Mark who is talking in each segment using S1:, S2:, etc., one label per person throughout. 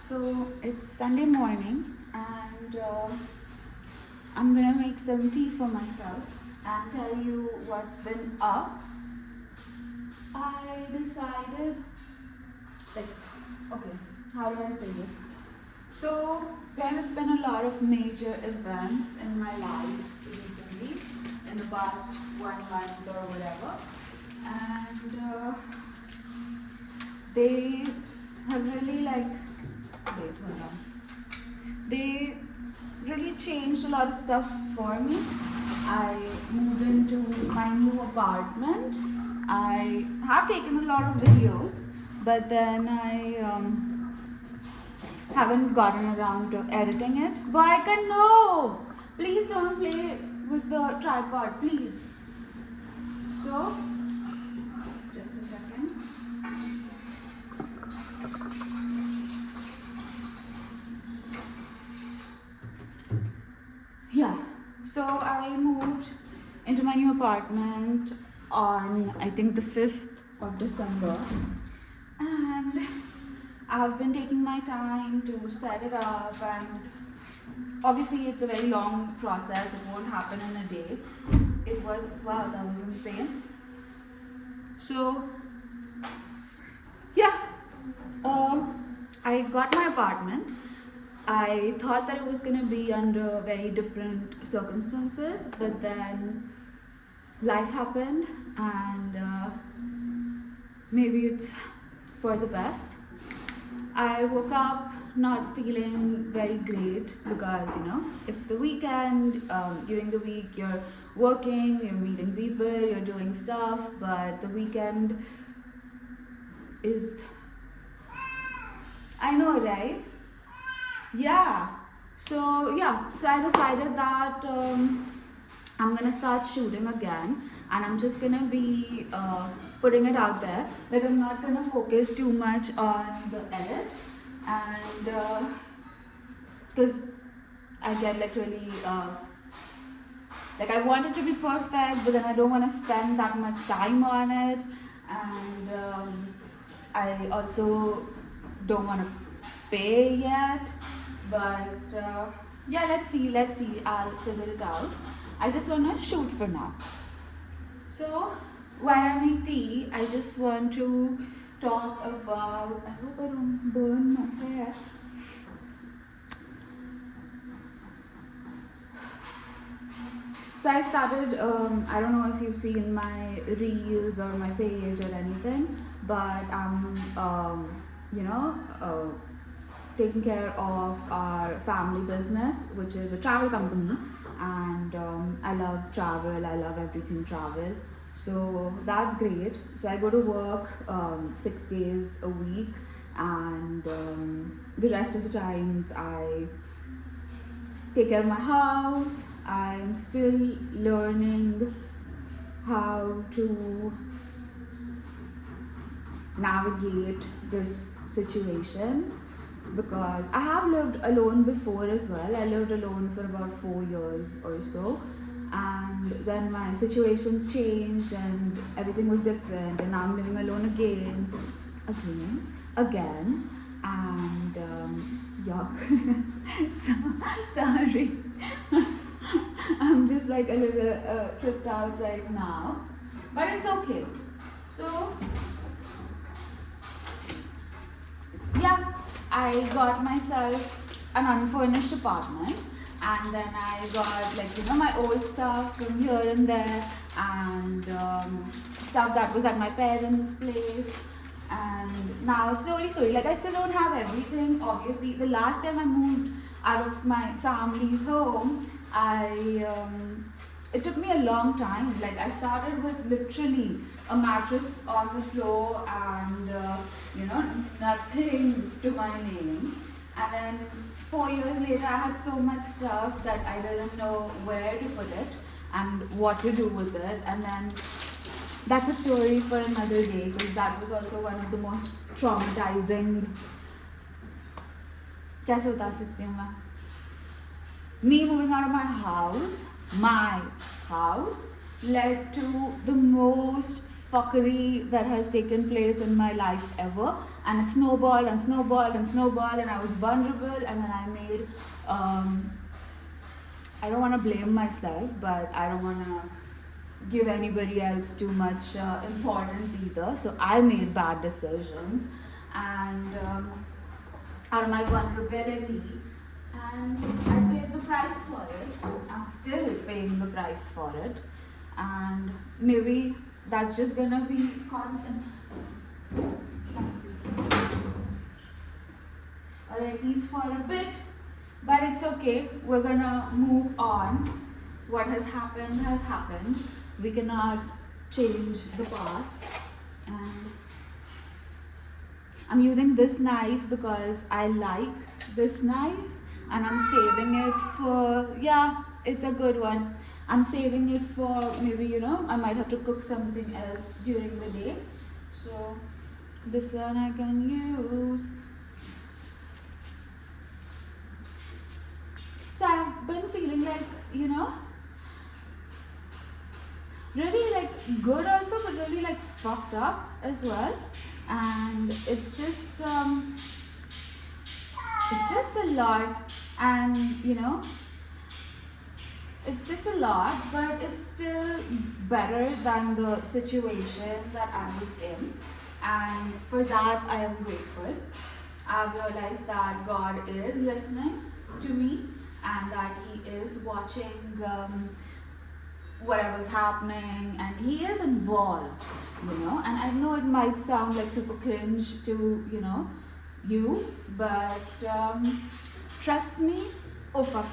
S1: So it's Sunday morning, and I'm gonna make some tea for myself and tell you what's been up. I decided, like, okay, how do I say this? So there have been a lot of major events in my life recently, in the past 1 month or whatever, and they have really hold on. They really changed a lot of stuff for me. I moved into my new apartment. I have taken a lot of videos, but then I haven't gotten around to editing it. But I can no! Please don't play with the tripod, please. So, just a second. Yeah, so I moved into my new apartment on I think the 5th of December, and I've been taking my time to set it up, and obviously it's a very long process, it won't happen in a day. It was, wow, that was insane. So, yeah, I got my apartment. I thought that it was going to be under very different circumstances, but then life happened, and maybe it's for the best. I woke up not feeling very great because it's the weekend. During the week, you're working, you're meeting people, you're doing stuff, but the weekend is. I know, right? Yeah. So I decided that I'm gonna start shooting again, and I'm just gonna be putting it out there. Like, I'm not gonna focus too much on the edit, and because I get like really like, I want it to be perfect, but then I don't want to spend that much time on it, and I also don't want to pay yet. But yeah, let's see. I'll figure it out. I just want to shoot for now. So while I make tea, I just want to talk about. I hope I don't burn my hair. So I started, I don't know if you've seen my reels or my page or anything, but I'm, taking care of our family business, which is a travel company. And I love travel, I love everything travel. So that's great. So I go to work 6 days a week, and the rest of the times I take care of my house. I'm still learning how to navigate this situation, because I have lived alone before as well. I lived alone for about 4 years or so, and then my situations changed and everything was different, and now I'm living alone again, and yuck. So sorry. I'm just like a little tripped out right now, but it's okay. So yeah, I got myself an unfurnished apartment, and then I got my old stuff from here and there, and stuff that was at my parents' place. And now slowly, like, I still don't have everything. Obviously, the last time I moved out of my family's home, it took me a long time. Like, I started with literally a mattress on the floor and nothing to my name. And then 4 years later, I had so much stuff that I didn't know where to put it and what to do with it. And then that's a story for another day, because that was also one of the most traumatizing. कैसे बता सकती हूँ मैं? Me moving out of my house led to the most fuckery that has taken place in my life ever, and it snowballed and snowballed and snowballed, and I was vulnerable, and then I made I don't want to blame myself, but I don't want to give anybody else too much importance either. So I made bad decisions, and out of my vulnerability, and I paid the price for it. I'm still paying the price for it, and maybe that's just gonna be constant. Or at least for a bit, but it's okay. We're gonna move on. What has happened has happened. We cannot change the past, and I'm using this knife because I like this knife, and I'm saving it for, yeah, it's a good one. I'm saving it for maybe, I might have to cook something else during the day. So this one I can use. So I've been feeling like, really like good also, but really like fucked up as well. And it's just a lot, and it's just a lot, but it's still better than the situation that I was in, and for that I am grateful. I've realized that God is listening to me, and that He is watching whatever's happening, and He is involved, and I know it might sound like super cringe to you, but trust me. Oh fuck,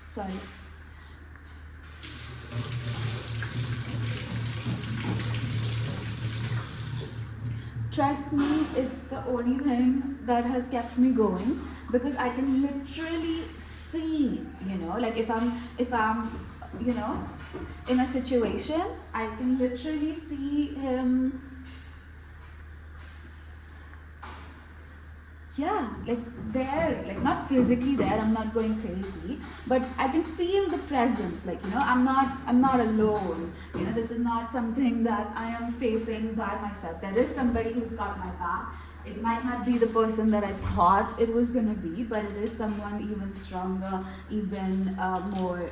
S1: sorry. Trust me, it's the only thing that has kept me going, because I can literally see, like if I'm in a situation, I can literally see Him. Yeah, like there, like not physically there, I'm not going crazy, but I can feel the presence, like I'm not alone. This is not something that I am facing by myself. There is somebody who's got my back. It might not be the person that I thought it was gonna be, but it is someone even stronger, even more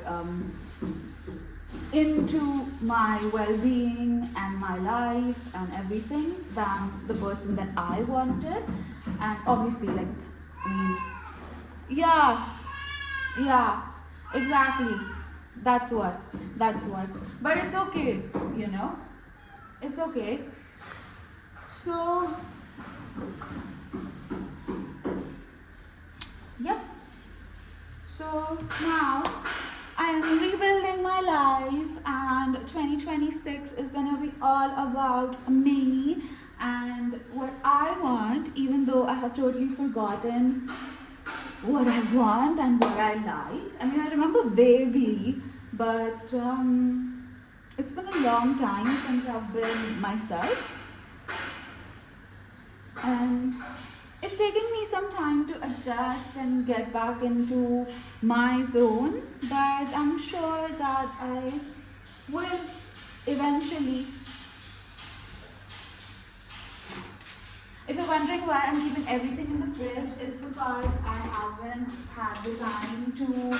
S1: into my well-being and my life and everything than the person that I wanted. And obviously, like, yeah, exactly, that's what, but it's okay, it's okay. So yep, so now I am rebuilding my life, and 2026 is gonna be all about me and what I want, even though I have totally forgotten what I want and what I like. I remember vaguely, but it's been a long time since I've been myself, and it's taken me some time to adjust and get back into my zone, but I'm sure that I will eventually. If you're wondering why I'm keeping everything in the fridge, it's because I haven't had the time to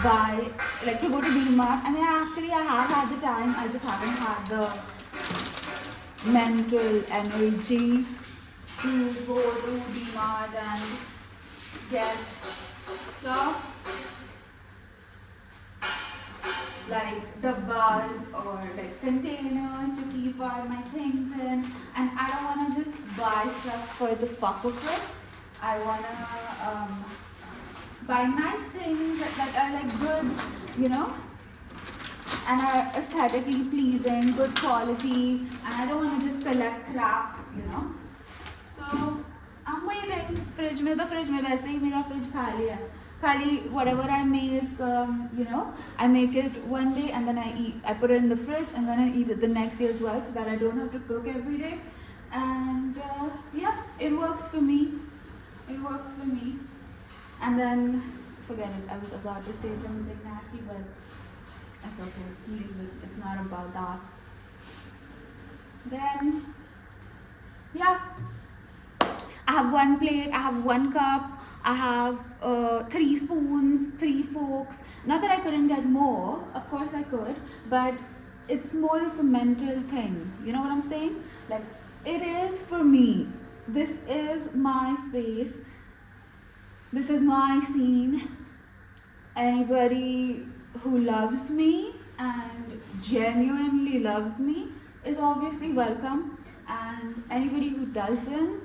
S1: buy, like to go to DMart. I have had the time, I just haven't had the mental energy to go to DMart and get stuff like dabbas or like containers to keep all my things in, and I don't want to just buy stuff for the fuck of it. I want to buy nice things that are like good, and are aesthetically pleasing, good quality, and I don't want to just collect crap. So I'm waiting. Fridge में वैसे ही मेरा fridge खाली है. Khali, whatever I make, I make it one day and then I put it in the fridge and then I eat it the next day as well, so that I don't have to cook every day. And yeah, it works for me. It works for me. And then, forget it, I was about to say something nasty, but it's okay. Leave it. It's not about that. Then yeah, I have one plate, I have one cup, I have 3 spoons, 3 forks. Not that I couldn't get more, of course I could, but it's more of a mental thing. You know what I'm saying? Like, it is for me. This is my space. This is my scene. Anybody who loves me and genuinely loves me is obviously welcome, and anybody who doesn't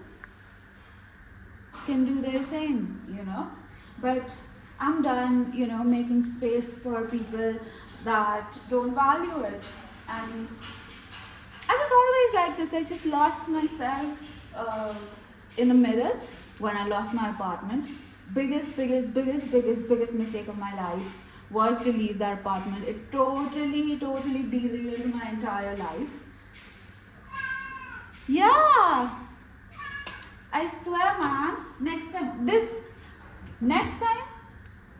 S1: can do their thing, you know. But I'm done, you know, making space for people that don't value it. And I was always like this. I just lost myself in the middle when I lost my apartment. Biggest mistake of my life was to leave that apartment. It totally derailed my entire life. Yeah, I swear, man. Next time,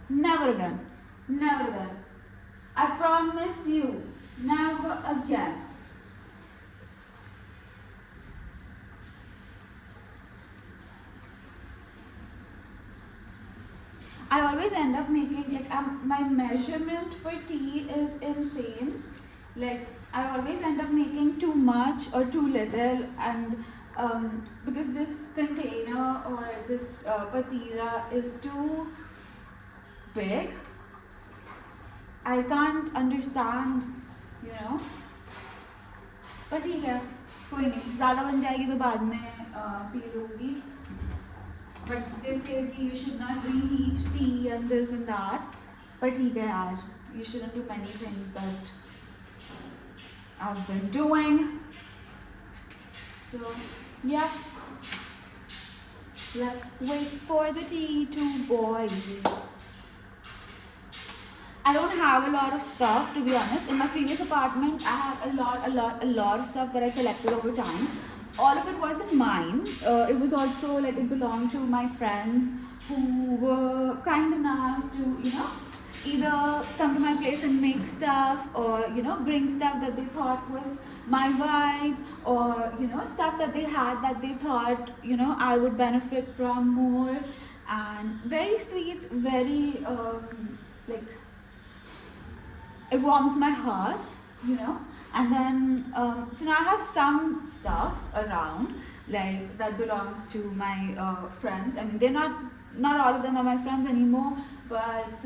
S1: never again. Never again. I promise you, never again. I always end up making like my measurement for tea is insane. Like I always end up making too much or too little, and because this container or this patila is too big, I can't understand, you know. पर ठीक है, कोई नहीं, ज़्यादा बन जाएगी तो बाद में पी लूँगी. But they say that you should not reheat tea and this and that. But ठीक है यार, you shouldn't do many things that I've been doing. So yeah, let's wait for the tea to boil. I don't have a lot of stuff, to be honest. In my previous apartment, I had a lot of stuff that I collected over time. All of it wasn't mine. It was also like it belonged to my friends who were kind enough to, you know, either come to my place and make stuff, or, you know, bring stuff that they thought was my vibe, or, you know, stuff that they had that they thought, you know, I would benefit from more. And very sweet, very like, it warms my heart, you know. And then so now I have some stuff around like that belongs to my friends. I mean, they're not all of them are my friends anymore, but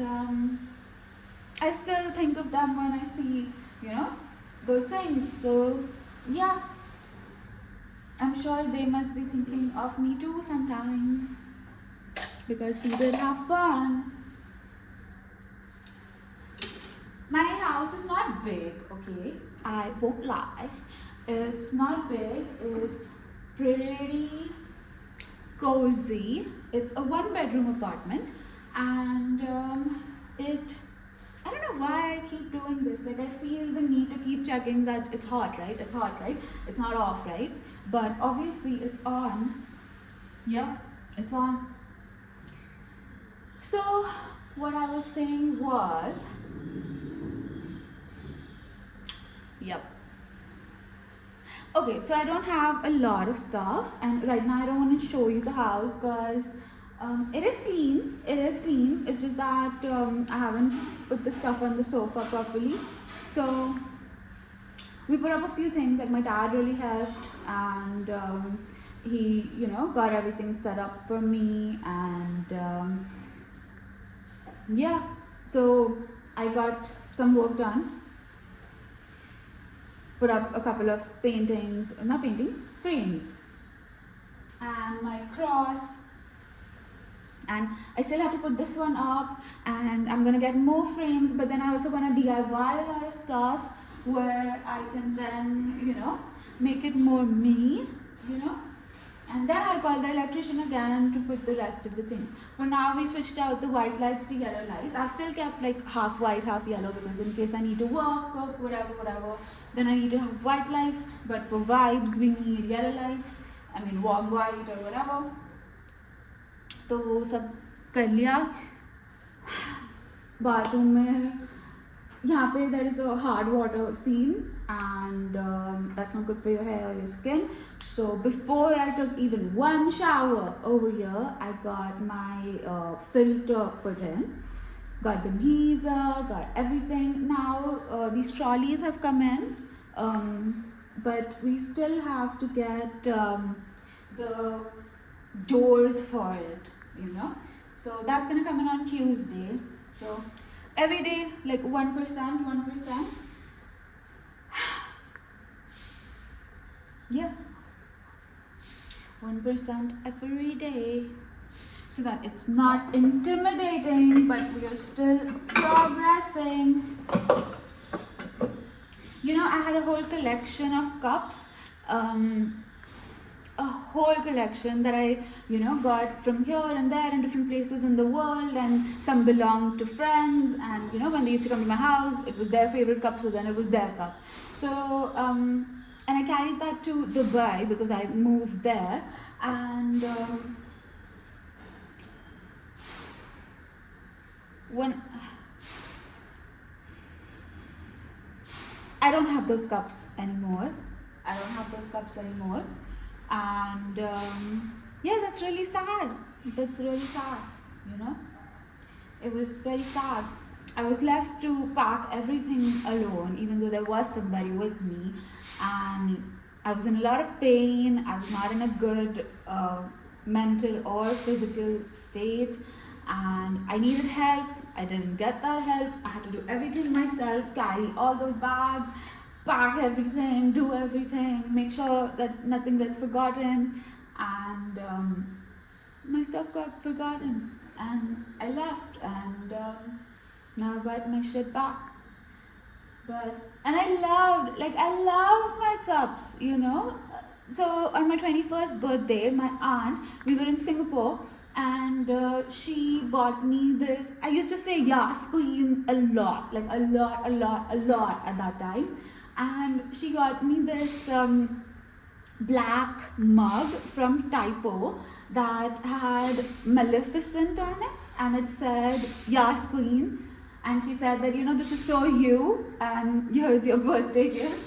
S1: I still think of them when I see, you know, those things. So yeah, I'm sure they must be thinking of me too sometimes, because we did have fun. My house is not big, okay? I won't lie. It's not big. It's pretty cozy. It's a 1 bedroom apartment, and I don't know why I keep doing this. Like, I feel the need to keep checking that it's hot, right? It's hot, right? It's not off, right? But obviously it's on. Yeah, it's on. So what I was saying was, yep. Okay, so I don't have a lot of stuff, and right now I don't want to show you the house because it is clean. It is clean. It's just that I haven't put the stuff on the sofa properly. So we put up a few things. Like, my dad really helped, and he, you know, got everything set up for me, and yeah. So I got some work done. Put up a couple of paintings, not paintings, frames, and my cross. And I still have to put this one up, and I'm gonna get more frames, but then I also wanna DIY a lot of stuff where I can then, you know, make it more me, you know. And then I called the electrician again to put the rest of the things. For now, we switched out the white lights to yellow lights. I've still kept like half white, half yellow, because in case I need to work, cook, whatever, then I need to have white lights. But for vibes, we need yellow lights. I mean, warm white or whatever. तो वो सब कर लिया. Bathroom में यहाँ पे there is a hard water scene. and that's not good for your hair or your skin. So before I took even one shower over here, I got my filter put in, got the geyser, got everything. Now these trolleys have come in, but we still have to get the doors for it, you know. So that's gonna come in on Tuesday. So every day, like 1%, 1%. Yeah, 1% every day, so that it's not intimidating, but we are still progressing. You know, I had a whole collection of cups, a whole collection that I, got from here and there in different places in the world, and some belonged to friends, and when they used to come to my house, it was their favorite cup, so then it was their cup. So, and I carried that to Dubai because I moved there, and when I don't have those cups anymore. I don't have those cups anymore. And yeah, that's really sad. That's really sad, you know. It was very sad. I was left to pack everything alone, even though there was somebody with me. And I was in a lot of pain. I was not in a good mental or physical state. And I needed help. I didn't get that help. I had to do everything myself, carry all those bags, pack everything, do everything, make sure that nothing gets forgotten. And my stuff got forgotten. And I left. And now I got my shit back. And I loved my cups, you know. So on my 21st birthday, my aunt, we were in Singapore, and she bought me this. I used to say Yas Queen a lot, like a lot at that time. And she got me this black mug from Typo that had Maleficent on it, and it said Yas Queen. And she said that, this is so you, and here's your birthday gift.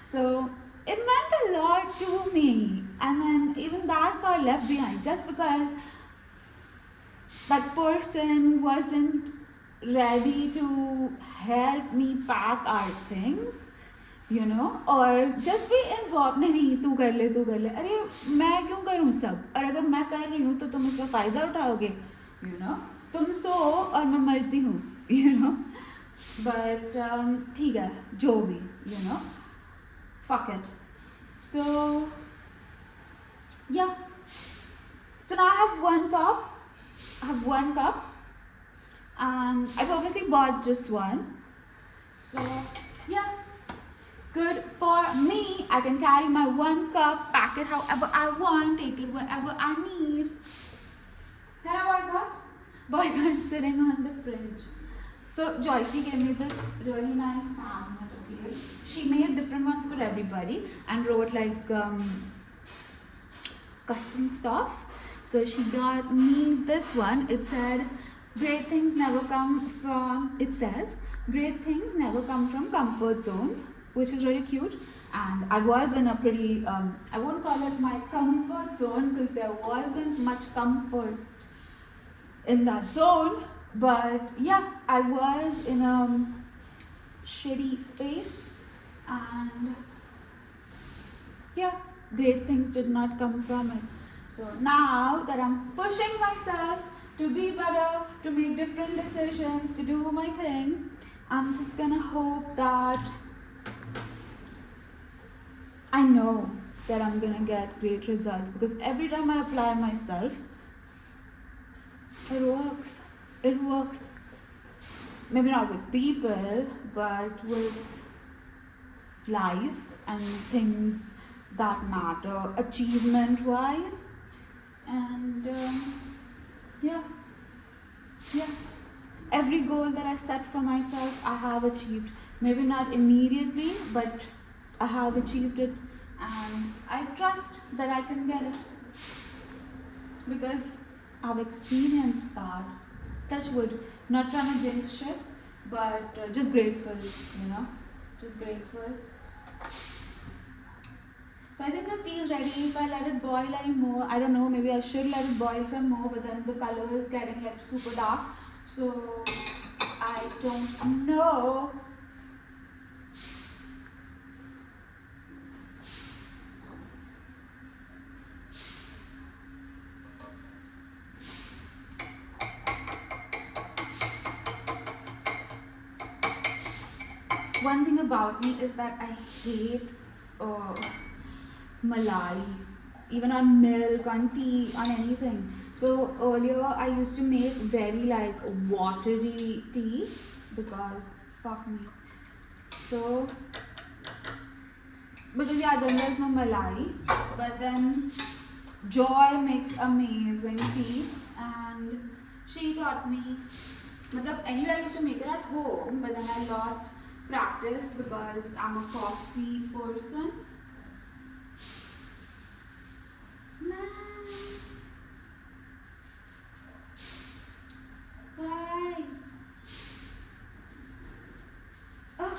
S1: So it meant a lot to me. And then even that got left behind just because that person wasn't ready to help me pack our things, or just be involved. नहीं तू कर ले, अरे मैं क्यों करूँ सब, और अगर मैं कर रही हूँ तो तुम उसका फ़ायदा उठाओगे, तुम सो और मैं मरती हूँ, but ठीक है, जो भी, fuck it. So yeah, so now I have one cup, and I purposely bought just one. So yeah, good for me. I can carry my one cup, pack it however I want, take it wherever I need. Boy got sitting on the fridge. So Joycey gave me this really nice magnet, okay? She made different ones for everybody and wrote like custom stuff. So she got me this one. It said, great things never come from comfort zones, which is really cute. And I was in a pretty, I won't call it my comfort zone because there wasn't much comfort in that zone. But yeah, I was in a shitty space, and yeah, great things did not come from it. So now that I'm pushing myself to be better, to make different decisions, to do my thing, I'm just gonna hope that I know that I'm gonna get great results, because every time I apply myself, it works. It works. Maybe not with people, but with life and things that matter, achievement wise. And yeah. Every goal that I set for myself, I have achieved. Maybe not immediately, but I have achieved it, and I trust that I can get it, because I've experienced that. Touch wood, not trying to jinx shit, but just grateful, just grateful. So I think this tea is ready. If I let it boil any more, I don't know, maybe I should let it boil some more, but then the color is getting like super dark. So I don't know. One thing about me is that I hate uh, malai, even on milk, on tea, on anything. So earlier I used to make very like watery tea because fuck me. So because yeah, then there's no malai, but then Joy makes amazing tea, and she taught me. Anyway, I used to make it at home, but then I lost practice because I'm a coffee person. Why? Oh.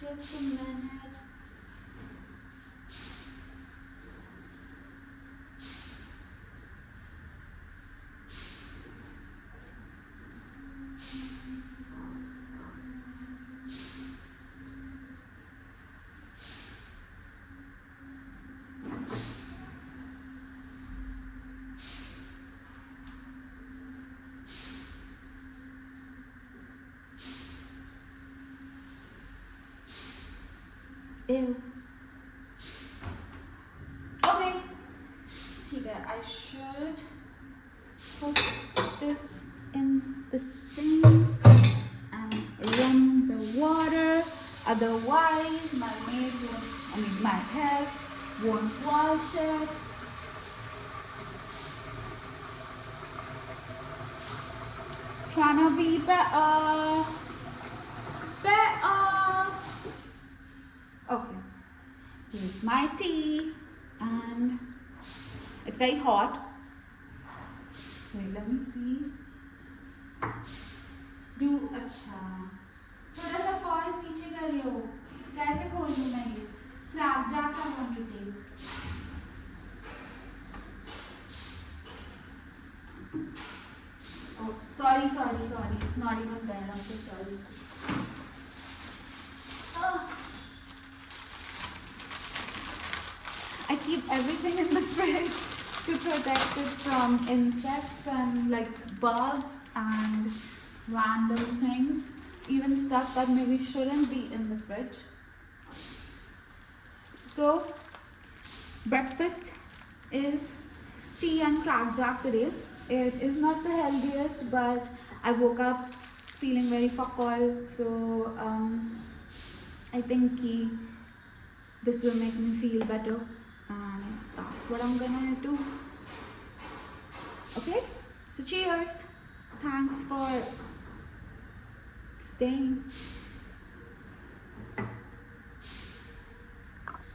S1: Just a minute. Ew. Okay. I should put this in the sink and run the water. Otherwise, my maid won't, my hair won't wash it. Trying to be better. Okay. Here's my tea, and it's very hot. Wait, let me see. Do अच्छा थोड़ा सा pause पीछे कर लो कैसे खोलूँ मैं ये Krack Jack I want to take oh sorry it's not even there I'm so sorry oh. I keep everything in the fridge to protect it from insects and like bugs and random things, even stuff that maybe shouldn't be in the fridge. So, breakfast is tea and crack jack today. It is not the healthiest, but I woke up feeling very fuck all. So, I think this will make me feel better, and that's what I'm gonna do. Okay, so cheers. Thanks for staying.